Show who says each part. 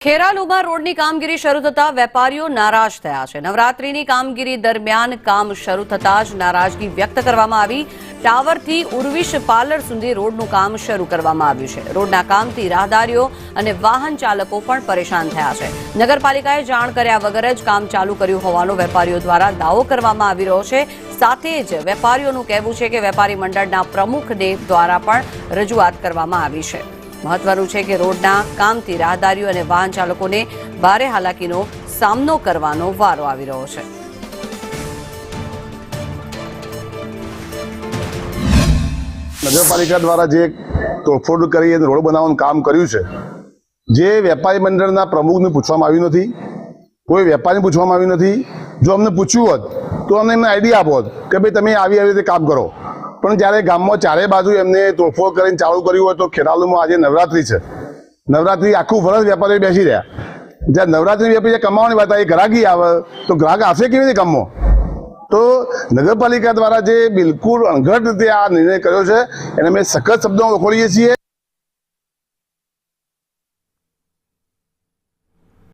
Speaker 1: ખેરાલુમાં રોડની કામગીરી શરૂ થતા વેપારીઓ નારાજ થયા છે। નવરાત્રીની કામગીરી દરમિયાન કામ શરૂ થતા જ નારાજગી વ્યક્ત કરવામાં આવી। ટાવરથી ઉર્વિશ પાર્લર સુધી રોડનું કામ શરૂ કરવામાં આવ્યું છે। રોડના કામથી રાહદારીઓ અને વાહન ચાલકો પણ પરેશાન થયા છે। નગરપાલિકાએ જાણ કર્યા વગર જ કામ ચાલુ કર્યું હોવાનો વેપારીઓ દ્વારા દાવો કરવામાં આવી રહ્યો છે। સાથે જ વેપારીઓનું કહેવું છે કે વેપારી મંડળના પ્રમુખને દ્વારા પણ રજૂઆત કરવામાં આવી છે। મહત્વનું છે કે રોડના કામથી રાહદારીઓ અને વાહન ચાલકોને ભારે હાલાકીનો સામનો કરવાનો વારો આવી રહ્યો છે।
Speaker 2: નગરપાલિકા દ્વારા જે તોડફોડ કરી અને રોડ બનાવવાનું કામ કર્યું છે, જે વેપારી મંડળના પ્રમુખને પૂછવામાં આવ્યું નથી, કોઈ વેપારીને પૂછવામાં આવ્યું નથી। જો અમને પૂછ્યું હોત તો અમને એમને આઈડિયા આપો કે ભાઈ તમે આવી રીતે કામ કરો, પણ જ્યારે ગામમાં ચારે બાજુ એમને તોડફોડ કરીને ચાલુ કર્યું હોય તો ખેરાલુમાં આજે નવરાત્રી છે, નવરાત્રી આખું વર્ષ વેપારીઓ બેસી રહ્યા। જ્યારે નવરાત્રી વેપારી કમાવાની વાત આવે, ગ્રાહકી આવે તો ગ્રાહક આવશે કેવી રીતે કામમાં? તો નગરપાલિકા દ્વારા જે બિલકુલ અણઘડ રીતે આ નિર્ણય કર્યો છે એને અમે સખત શબ્દોમાં વખોડીએ છીએ।